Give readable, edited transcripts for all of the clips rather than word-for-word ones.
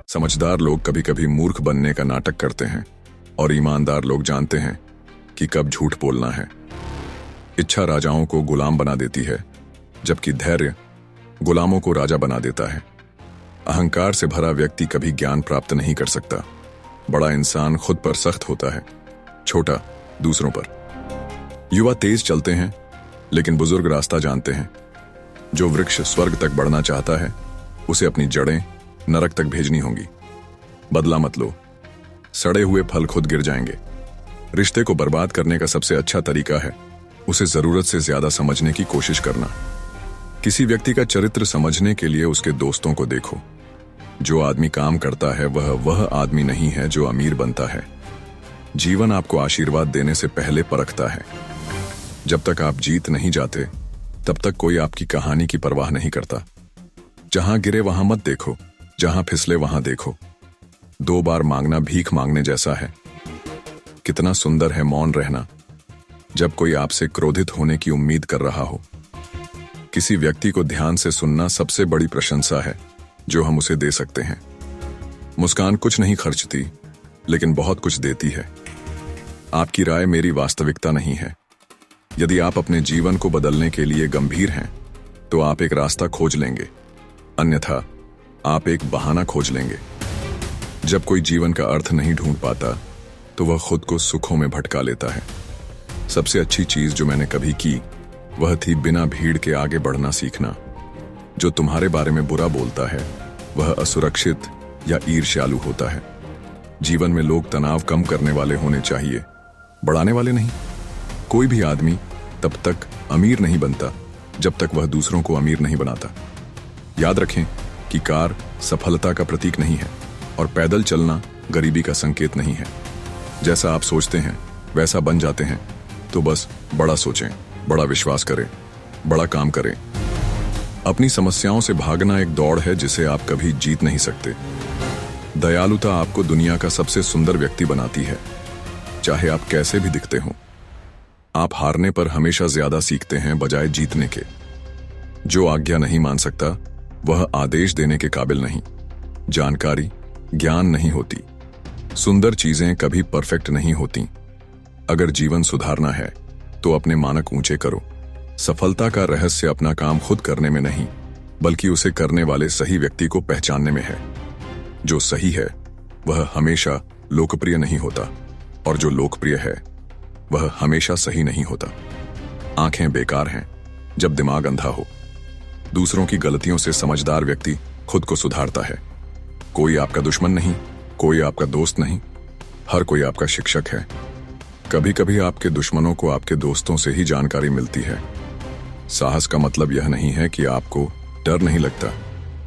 समझदार लोग कभी कभी मूर्ख बनने का नाटक करते हैं और ईमानदार लोग जानते हैं कि कब झूठ बोलना है। इच्छा राजाओं को गुलाम बना देती है, जबकि धैर्य गुलामों को राजा बना देता है। अहंकार से भरा व्यक्ति कभी ज्ञान प्राप्त नहीं कर सकता। बड़ा इंसान खुद पर सख्त होता है, छोटा दूसरों पर। युवा तेज चलते हैं, लेकिन बुजुर्ग रास्ता जानते हैं। जो वृक्ष स्वर्ग तक बढ़ना चाहता है, उसे अपनी जड़ें नरक तक भेजनी होंगी। बदला मत लो, सड़े हुए फल खुद गिर जाएंगे। रिश्ते को बर्बाद करने का सबसे अच्छा तरीका है उसे जरूरत से ज्यादा समझने की कोशिश करना। किसी व्यक्ति का चरित्र समझने के लिए उसके दोस्तों को देखो। जो आदमी काम करता है वह आदमी नहीं है जो अमीर बनता है। जीवन आपको आशीर्वाद देने से पहले परखता है। जब तक आप जीत नहीं जाते, तब तक कोई आपकी कहानी की परवाह नहीं करता। जहां गिरे वहां मत देखो, जहां फिसले वहां देखो। 2 बार मांगना भीख मांगने जैसा है। कितना सुंदर है मौन रहना, जब कोई आपसे क्रोधित होने की उम्मीद कर रहा हो। किसी व्यक्ति को ध्यान से सुनना सबसे बड़ी प्रशंसा है जो हम उसे दे सकते हैं। मुस्कान कुछ नहीं खर्चती, लेकिन बहुत कुछ देती है। आपकी राय मेरी वास्तविकता नहीं है। यदि आप अपने जीवन को बदलने के लिए गंभीर हैं, तो आप एक रास्ता खोज लेंगे, अन्यथा आप एक बहाना खोज लेंगे। जब कोई जीवन का अर्थ नहीं ढूंढ पाता, तो वह खुद को सुखों में भटका लेता है। सबसे अच्छी चीज जो मैंने कभी की, वह थी बिना भीड़ के आगे बढ़ना सीखना। जो तुम्हारे बारे में बुरा बोलता है, वह असुरक्षित या ईर्ष्यालु होता है। जीवन में लोग तनाव कम करने वाले होने चाहिए, बढ़ाने वाले नहीं। कोई भी आदमी तब तक अमीर नहीं बनता जब तक वह दूसरों को अमीर नहीं बनाता। याद रखें कि कार सफलता का प्रतीक नहीं है और पैदल चलना गरीबी का संकेत नहीं है। जैसा आप सोचते हैं वैसा बन जाते हैं, तो बस बड़ा सोचें, बड़ा विश्वास करें, बड़ा काम करें। अपनी समस्याओं से भागना एक दौड़ है जिसे आप कभी जीत नहीं सकते। दयालुता आपको दुनिया का सबसे सुंदर व्यक्ति बनाती है, चाहे आप कैसे भी दिखते हों। आप हारने पर हमेशा ज्यादा सीखते हैं बजाय जीतने के। जो आज्ञा नहीं मान सकता, वह आदेश देने के काबिल नहीं। जानकारी ज्ञान नहीं होती। सुंदर चीजें कभी परफेक्ट नहीं होती। अगर जीवन सुधारना है, तो अपने मानक ऊंचे करो। सफलता का रहस्य अपना काम खुद करने में नहीं, बल्कि उसे करने वाले सही व्यक्ति को पहचानने में है। जो सही है, वह हमेशा लोकप्रिय नहीं होता, और जो लोकप्रिय है, वह हमेशा सही नहीं होता। आंखें बेकार हैं जब दिमाग अंधा हो। दूसरों की गलतियों से समझदार व्यक्ति खुद को सुधारता है। कोई आपका दुश्मन नहीं, कोई आपका दोस्त नहीं, हर कोई आपका शिक्षक है। कभी कभी आपके दुश्मनों को आपके दोस्तों से ही जानकारी मिलती है। साहस का मतलब यह नहीं है कि आपको डर नहीं लगता।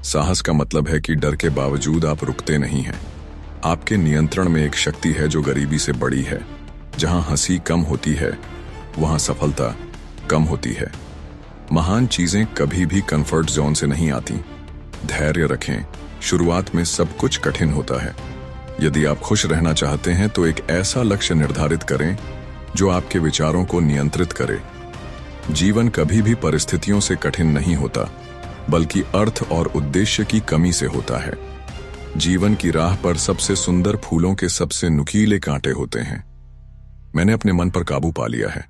साहस का मतलब है कि डर के बावजूद आप रुकते नहीं हैं। आपके नियंत्रण में एक शक्ति है जो गरीबी से बड़ी है। जहां हंसी कम होती है, वहां सफलता कम होती है। महान चीजें कभी भी कंफर्ट जोन से नहीं आती। धैर्य रखें, शुरुआत में सब कुछ कठिन होता है। यदि आप खुश रहना चाहते हैं, तो एक ऐसा लक्ष्य निर्धारित करें जो आपके विचारों को नियंत्रित करे। जीवन कभी भी परिस्थितियों से कठिन नहीं होता, बल्कि अर्थ और उद्देश्य की कमी से होता है। जीवन की राह पर सबसे सुंदर फूलों के सबसे नुकीले कांटे होते हैं। मैंने अपने मन पर काबू पा लिया है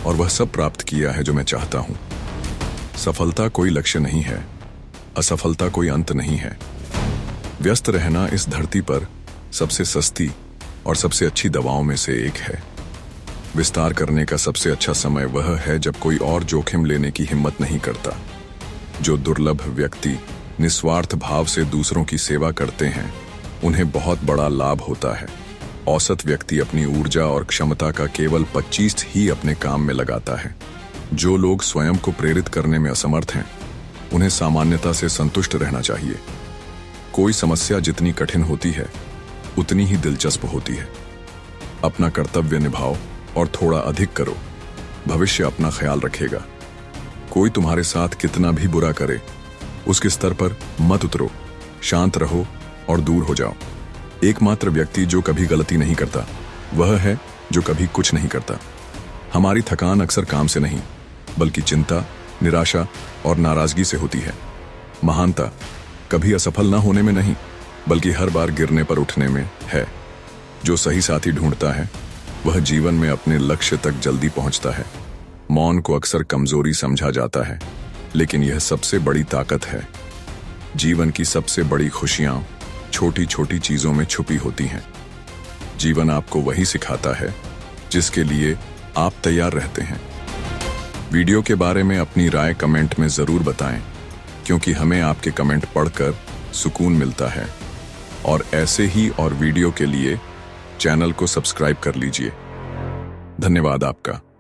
और वह सब प्राप्त किया है जो मैं चाहता हूं। सफलता कोई लक्ष्य नहीं है, असफलता कोई अंत नहीं है। व्यस्त रहना इस धरती पर सबसे सस्ती और सबसे अच्छी दवाओं में से एक है। विस्तार करने का सबसे अच्छा समय वह है जब कोई और जोखिम लेने की हिम्मत नहीं करता। जो दुर्लभ व्यक्ति निस्वार्थ भाव से दूसरों की सेवा करते हैं, उन्हें बहुत बड़ा लाभ होता है। औसत व्यक्ति अपनी ऊर्जा और क्षमता का केवल 25% ही अपने काम में लगाता है। जो लोग स्वयं को प्रेरित करने में असमर्थ हैं, उन्हें सामान्यता से संतुष्ट रहना चाहिए। कोई समस्या जितनी कठिन होती है, उतनी ही दिलचस्प होती है। अपना कर्तव्य निभाओ और थोड़ा अधिक करो। भविष्य अपना ख्याल रखेगा। कोई तुम्हारे साथ कितना भी बुरा करे, उसके स्तर पर मत उतरो। शांत रहो और दूर हो जाओ। एकमात्र व्यक्ति जो कभी गलती नहीं करता, वह है जो कभी कुछ नहीं करता। हमारी थकान अक्सर काम से नहीं, बल्कि चिंता, निराशा और नाराजगी से होती है। महानता कभी असफल न होने में नहीं, बल्कि हर बार गिरने पर उठने में है। जो सही साथी ढूंढता है वह जीवन में अपने लक्ष्य तक जल्दी पहुंचता है। मौन को अक्सर कमजोरी समझा जाता है, लेकिन यह सबसे बड़ी ताकत है। जीवन की सबसे बड़ी खुशियां छोटी छोटी चीजों में छुपी होती हैं। जीवन आपको वही सिखाता है जिसके लिए आप तैयार रहते हैं। वीडियो के बारे में अपनी राय कमेंट में जरूर बताएं, क्योंकि हमें आपके कमेंट पढ़कर सुकून मिलता है। और ऐसे ही और वीडियो के लिए चैनल को सब्सक्राइब कर लीजिए। धन्यवाद आपका।